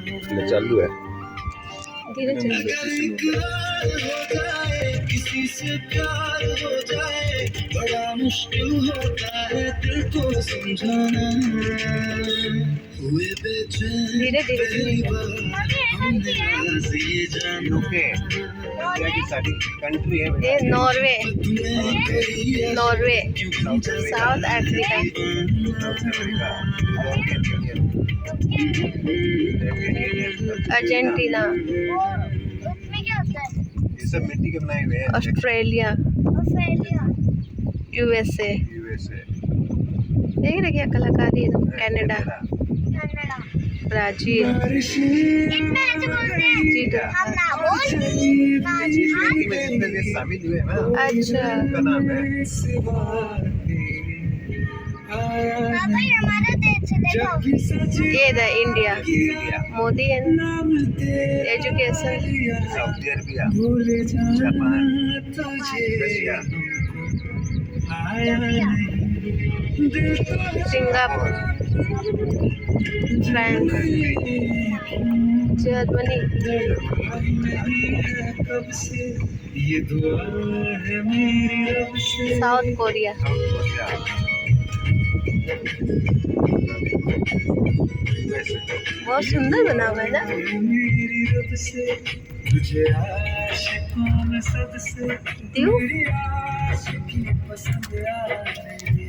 એટલે ચાલુ है धीरे चलिए। किसी से प्यार हो जाए बड़ा मुश्किल होता है दिल को समझाना हुए बेचैन धीरे धीरे पहली बार हमने राज ये जाना ओके इंडिया की सारी कंट्री है ये Norway Norway south south Africa Africa European union Argentina उसमें क्या होता है? ये सब मिट्टी के बनाए हुए हैं ऑस्ट्रेलिया ऑस्ट्रेलिया। यूएसए यूएसए देख रहे क्या कलाकारी है। Canada Canada. ब्राजील इनमें ऐसे बोलते हैं जी हम ना बोल ना G20 में जितने देश शामिल हुए हैं ना अच्छा उनका नाम है भाई हमारा देश देखो ये था India India Modi and education Saudi Arabia Japan Russia Singapore France Germany ये दुआ है मेरी रब से साउथ कोरिया बहुत सुंदर बना हुआ है ना। मेरी रब से तुझे आशिकों में सबसे दीव मेरी आशिकी पसंद आई